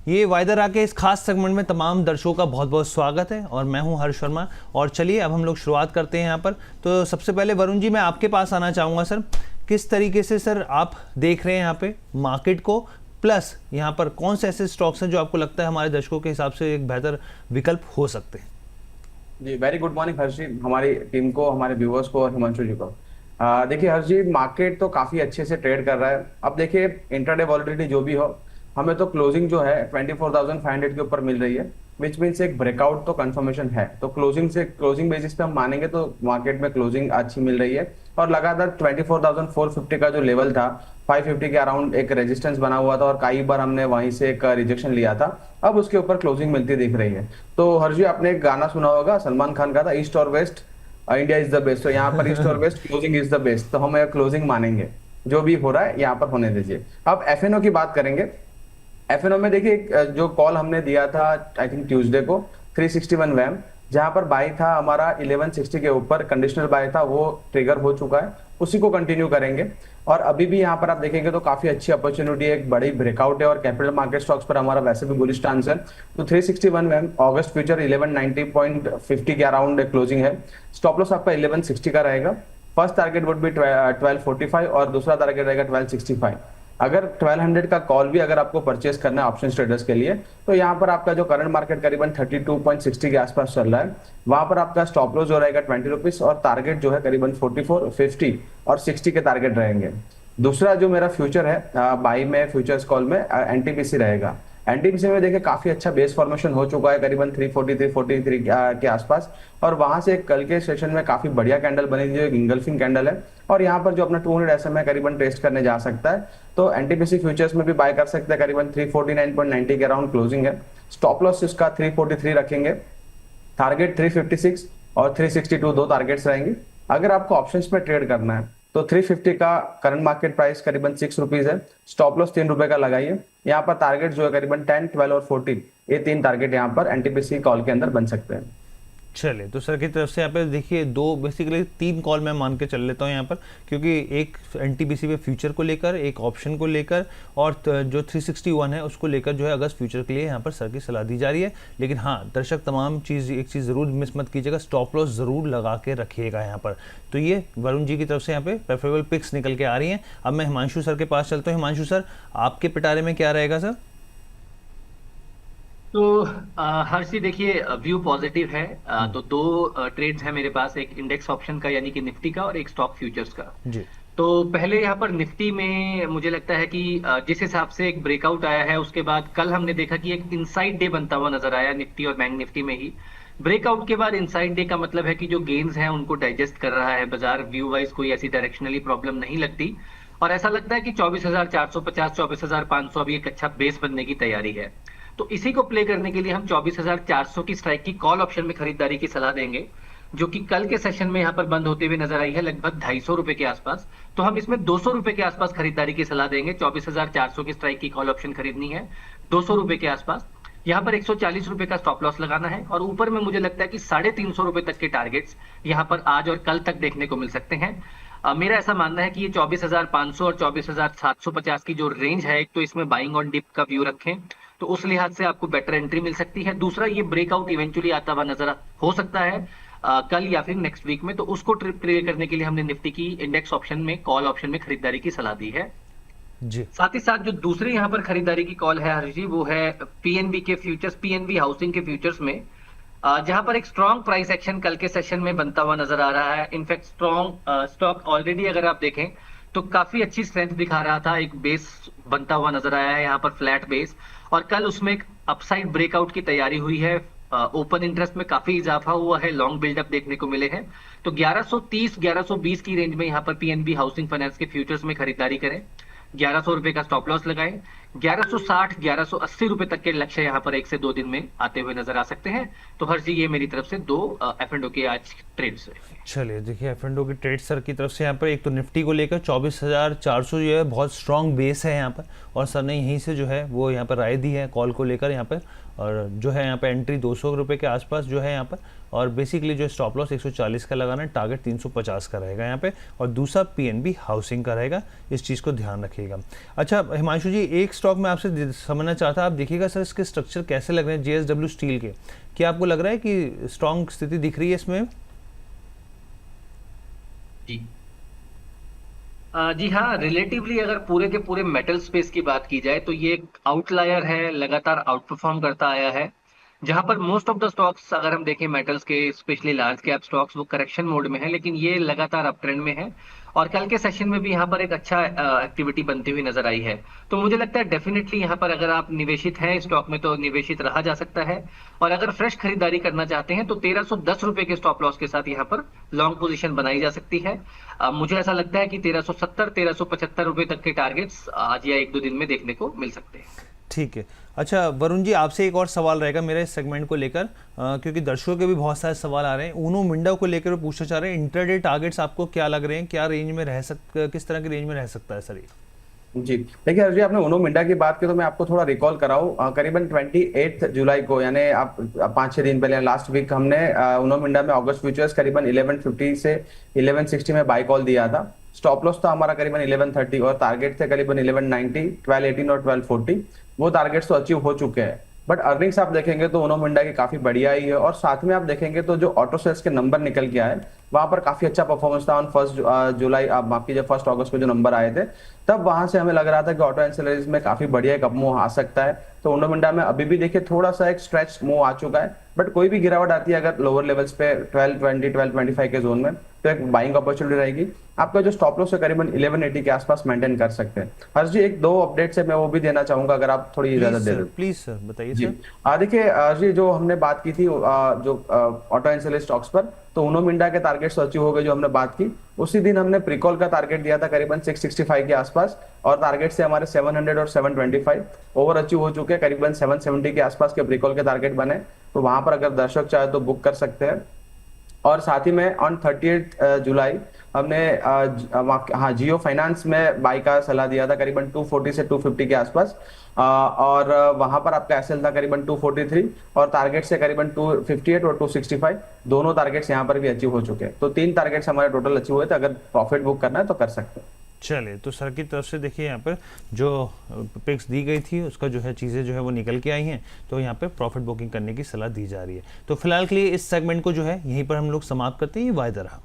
ये वायदा के इस खास सेगमेंट में तमाम दर्शकों का बहुत बहुत स्वागत है और मैं हूं हर्ष शर्मा। और चलिए अब हम लोग शुरुआत करते हैं यहाँ पर। तो सबसे पहले वरुण जी, मैं आपके पास आना चाहूँगा सर। किस तरीके से सर आप देख रहे हैं यहाँ पे मार्केट को, प्लस यहाँ पर कौन से ऐसे स्टॉक्स हैं जो आपको लगता है हमारे दर्शकों के हिसाब से एक बेहतर विकल्प हो सकते हैं? जी, वेरी गुड मॉर्निंग हर्ष जी, हमारी टीम को, हमारे व्यूअर्स को और हिमांशु जी को। देखिए हर्ष जी, मार्केट तो काफी अच्छे से ट्रेड कर रहा है। अब देखिए इंट्राडे वॉलिटिलिटी जो भी हो, हमें तो क्लोजिंग जो है 24,500 के ऊपर मिल रही है, विच मीन्स एक ब्रेकआउट तो कंफर्मेशन है। तो क्लोजिंग बेसिस पे हम मानेंगे तो मार्केट में क्लोजिंग अच्छी मिल रही है। और लगातार 24,450 का जो लेवल था, 550 के अराउंड एक रेजिस्टेंस बना हुआ था और कई बार हमने वहीं से एक रिजेक्शन लिया था। अब उसके ऊपर क्लोजिंग मिलती दिख रही है। तो हर्ष जी, आपने एक गाना सुना होगा सलमान खान का था, ईस्ट और west India is the best. तो यहाँ पर ईस्ट और west closing is the best, तो हम क्लोजिंग मानेंगे। जो भी हो रहा है यहाँ पर होने दीजिए। अब एफएनओ की बात करेंगे। एफएनओ में देखिए जो कॉल हमने दिया था आई थिंक ट्यूसडे को 361 वैम, जहां पर बाय था हमारा 1160 के ऊपर, कंडीशनल बाय था, वो ट्रिगर हो चुका है, उसी को कंटिन्यू करेंगे। और अभी भी यहाँ पर आप देखेंगे तो काफी अच्छी अपॉर्चुनिटी है, एक बड़ी ब्रेकआउट है और कैपिटल मार्केट स्टॉक्स पर हमारा वैसे भी बुलिश स्टांस है। तो 361 वैम, ऑगस्ट फ्यूचर 1190.50 के अराउंड क्लोजिंग है। स्टॉप लॉस आपका 1160 का रहेगा। फर्स्ट टारगेट वुड बी 1245 और दूसरा टारगेट रहेगा 1265। अगर 1200 का कॉल भी अगर आपको परचेस करना है ऑप्शन ट्रेडर्स के लिए, तो यहाँ पर आपका जो करंट मार्केट करीबन 32.60 के आसपास चल रहा है, वहां पर आपका स्टॉप लॉस जो रहेगा 20 रुपीज और टारगेट जो है करीबन 44, 50 और 60 के टारगेट रहेंगे। दूसरा जो मेरा फ्यूचर है बाई में, फ्यूचर्स कॉल में एनटीपीसी रहेगा। एनटीपीसी में देखिए काफी अच्छा बेस फॉर्मेशन हो चुका है, करीबन 343 के आसपास। और वहां से कल के सेशन में काफी बढ़िया कैंडल बनी जो एक इंगल्फिंग कैंडल है, और यहाँ पर जो अपना 200 SMA करीबन टेस्ट करने जा सकता है। तो एनटीपीसी फ्यूचर्स में भी बाय कर सकते हैं, करीबन 349.90 के अराउंड क्लोजिंग है। स्टॉप लॉस इसका 343 रखेंगे, टारगेट 356 और 362 दो टारगेट्स रहेंगे। अगर आपको ऑप्शंस में ट्रेड करना है तो 350 का करंट मार्केट प्राइस करीबन 6 रुपीज है। स्टॉप लॉस 3 रुपए का लगाइए। यहाँ पर टारगेट जो है करीबन 10, 12 और 14, ये 3 टारगेट यहाँ पर एनटीपीसी कॉल के अंदर बन सकते हैं। चलिए, तो सर की तरफ से यहाँ पे देखिए बेसिकली 3 कॉल मैं मान के चल लेता हूँ यहाँ पर, क्योंकि एक एनटीपीसी पे फ्यूचर को लेकर, एक ऑप्शन को लेकर और जो 361 है उसको लेकर जो है अगस्त फ्यूचर के लिए यहाँ पर सर की सलाह दी जा रही है। लेकिन हाँ दर्शक, तमाम एक चीज़ ज़रूर मिस मत कीजिएगा, स्टॉप लॉस ज़रूर लगा के रखिएगा यहाँ पर। तो ये वरुण जी की तरफ से यहाँ पे प्रेफरेबल पिक्स निकल के आ रही हैं। अब मैं हिमांशु सर के पास चलता हूँ। हिमांशु सर, आपके पिटारे में क्या रहेगा सर? तो हर्षी देखिए, व्यू पॉजिटिव है। तो दो ट्रेड्स है मेरे पास, एक इंडेक्स ऑप्शन का यानी कि निफ्टी का और एक स्टॉक फ्यूचर्स का। जी। तो पहले यहाँ पर निफ्टी में मुझे लगता है कि जिस हिसाब से एक ब्रेकआउट आया है, उसके बाद कल हमने देखा कि एक इनसाइड डे बनता हुआ नजर आया निफ्टी और बैंक निफ्टी में ही। ब्रेकआउट के बाद इनसाइड डे का मतलब है कि जो गेन्स हैं उनको डाइजेस्ट कर रहा है बाजार। व्यू वाइज कोई ऐसी डायरेक्शनली प्रॉब्लम नहीं लगती और ऐसा लगता है कि 24,450, 24,500 अभी एक अच्छा बेस बनने की तैयारी है। तो इसी को प्ले करने के लिए हम 24,400 की स्ट्राइक की कॉल ऑप्शन में खरीदारी की सलाह देंगे, जो कि कल के सेशन में यहाँ पर बंद होते हुए नजर आई है लगभग 250 रुपए के आसपास। तो हम इसमें 200 रुपए के आसपास खरीदारी की सलाह देंगे। 24,400 की स्ट्राइक की कॉल ऑप्शन खरीदनी है 200 रुपए के आसपास। यहाँ पर 140 रुपए का स्टॉप लॉस लगाना है और ऊपर में मुझे लगता है कि 350 रुपए तक के टारगेट्स यहाँ पर आज और कल तक देखने को मिल सकते हैं। मेरा ऐसा मानना है कि ये 24,500 और 24,750 की जो रेंज है, एक तो इसमें बाइंग ऑन डिप का व्यू रखें तो उस लिहाज से आपको बेटर एंट्री मिल सकती है। दूसरा, ये ब्रेकआउट इवेंचुअली आता हुआ नजर हो सकता है कल या फिर नेक्स्ट वीक में, तो उसको ट्रिगर करने के लिए हमने निफ्टी की इंडेक्स ऑप्शन में, कॉल ऑप्शन में खरीदारी की सलाह दी है जी। साथ ही साथ जो दूसरी यहाँ पर खरीदारी की कॉल है हर्ष जी, वो है पीएनबी के फ्यूचर्स, पीएनबी हाउसिंग के फ्यूचर्स में, जहां पर एक स्ट्रॉन्ग प्राइस एक्शन कल के सेशन में बनता हुआ नजर आ रहा है। इनफैक्ट स्ट्रॉन्ग स्टॉक ऑलरेडी अगर आप देखें तो काफी अच्छी स्ट्रेंथ दिखा रहा था, एक बेस बनता हुआ नजर आया है यहाँ पर, फ्लैट बेस, और कल उसमें एक अपसाइड ब्रेकआउट की तैयारी हुई है। ओपन इंटरेस्ट में काफी इजाफा हुआ है, लॉन्ग बिल्डअप देखने को मिले हैं। तो 1130, 1120 की रेंज में यहाँ पर पीएनबी हाउसिंग फाइनेंस के फ्यूचर्स में खरीदारी करें। 1100 रुपए का स्टॉप लॉस लगाएं। 1160, 1180 रुपए तक के लक्ष्य यहाँ पर 1 से 2 दिन में आते हुए नजर आ सकते हैं। तो हर जी, ये मेरी तरफ से दो एफ&ओ के आज ट्रेड्स है। चलिए देखिए, एफ&ओ की ट्रेड सर की तरफ से यहाँ पर एक तो निफ्टी को लेकर 24,400 जो है बहुत स्ट्रॉन्ग बेस है यहाँ पर, और सर ने यहीं से जो है वो यहाँ पर राय दी है कॉल को लेकर यहाँ पर, और जो है यहाँ पर एंट्री 200 रुपये के आसपास जो है यहाँ पर और बेसिकली जो स्टॉप लॉस 140 का लगाना है, टारगेट 350 का रहेगा यहाँ पे, और दूसरा पीएनबी हाउसिंग का रहेगा, इस चीज़ को ध्यान रखिएगा। अच्छा हिमांशु जी, एक स्टॉक मैं आपसे समझना चाहता, आप देखिएगा सर इसके स्ट्रक्चर कैसे लग रहे हैं JSW स्टील के, क्या आपको लग रहा है कि स्ट्रॉन्ग स्थिति दिख रही है इसमें? जी जी हाँ, रिलेटिवली अगर पूरे के पूरे मेटल स्पेस की बात की जाए तो ये एक आउटलायर है, लगातार आउट परफॉर्म करता आया है, जहां पर मोस्ट ऑफ द स्टॉक्स अगर हम देखें मेटल्स के, स्पेशली लार्ज कैप स्टॉक्स, वो करेक्शन मोड में है, लेकिन ये लगातार अप ट्रेंड में है। और कल के सेशन में भी यहाँ पर एक अच्छा एक्टिविटी बनती हुई नजर आई है। तो मुझे लगता है डेफिनेटली यहाँ पर अगर आप निवेशित हैं स्टॉक में तो निवेशित रहा जा सकता है, और अगर फ्रेश खरीदारी करना चाहते हैं तो 1310 रुपए के स्टॉप लॉस के साथ यहाँ पर लॉन्ग पोजीशन बनाई जा सकती है। मुझे ऐसा लगता है कि 1370 1375 रुपए तक के टारगेट्स आज या एक दो दिन में देखने को मिल सकते हैं। ठीक है। अच्छा वरुण जी, आपसे एक और सवाल रहेगा मेरे इस सेगमेंट को लेकर, क्योंकि दर्शकों के भी बहुत सारे सवाल आ रहे हैं उनो मिंडा को लेकर, वो पूछना चाह रहे हैं इंट्राडे टारगेट्स आपको क्या लग रहे हैं, क्या रेंज में किस तरह की रेंज में रह सकता है सर ये? जी देखिए हर्ष जी, आपने उनो मिंडा की बात की तो मैं आपको थोड़ा रिकॉल कराऊं, करीबन 28 जुलाई को, यानी आप 5-6 दिन पहले लास्ट वीक हमने उनो मिंडा में ऑगस्ट फ्यूचर्स करीबन 1150 से 1160 में बाय कॉल दिया था। स्टॉप लॉस था हमारा करीबन 1130 और टारगेट थे करीबन 1190, 1218 और 1240। वो टारगेट्स तो अचीव हो चुके हैं, बट अर्निंग्स आप देखेंगे तो उनो मिंडा की काफी बढ़िया ही है। और साथ में आप देखेंगे तो जो ऑटो सेल्स के नंबर निकल के आए वहां पर काफी अच्छा परफॉर्मेंस था। ऑन 1 जुलाई, आप माफ कीजिए 1 अगस्त को जो नंबर आए थे, तब वहां से हमें लग रहा था कि ऑटो एंसिलरीज में काफी बढ़िया एक अपमूव आ सकता है। तो उनो मिंडा में अभी भी देखिए थोड़ा सा एक स्ट्रेच मूव आ चुका है, बट कोई भी गिरावट आती है अगर लोअर लेवल्स पे 1220 1225 के जोन में, तो एक बाइंग अपॉर्चुनिटी रहेगी। आपका जो स्टॉप लॉस है करीबन 1180 के आसपास मेंटेन कर सकते हैं। हर्ष जी, एक दो अपडेट्स है मैं वो भी देना चाहूंगा अगर आप थोड़ी इजाजत दे दें। प्लीज सर बताइए जी सर। देखिए जी, जो हमने बात की थी जो ऑटो एंसिलरी स्टॉक्स पर, तो उनो मिंडा के टारगेट्स अचीव हो गए जो हमने बात की। उसी दिन हमने प्रीकॉल का टारगेट दिया था करीबन 665 के आसपास, और टारगेट से हमारे 700 और 725 ओवर अचीव हो चुके हैं। करीबन 770 के आसपास के प्रीकॉल के टारगेट बने, तो वहां पर अगर दर्शक चाहे तो बुक कर सकते हैं। और साथ ही में ऑन 30 जुलाई हमने जियो फाइनेंस में बाई का सलाह दिया था करीबन 240 से 250 के आसपास, और वहां पर आपका एसएल था करीबन 243 और टारगेट से करीबन 258 और 265, दोनों टारगेट्स यहाँ पर भी अचीव हो चुके हैं। तो 3 टारगेट्स हमारे टोटल अचीव हुए थे। अगर प्रॉफिट बुक करना है तो कर सकते हैं। चलिए, तो सर की तरफ से देखिए यहाँ पर जो पिक्स दी गई थी उसका जो है चीज़ें जो है वो निकल के आई हैं, तो यहाँ पे प्रॉफिट बुकिंग करने की सलाह दी जा रही है। तो फिलहाल के लिए इस सेगमेंट को जो है यहीं पर हम लोग समाप्त करते हैं। ये वायदा रहा।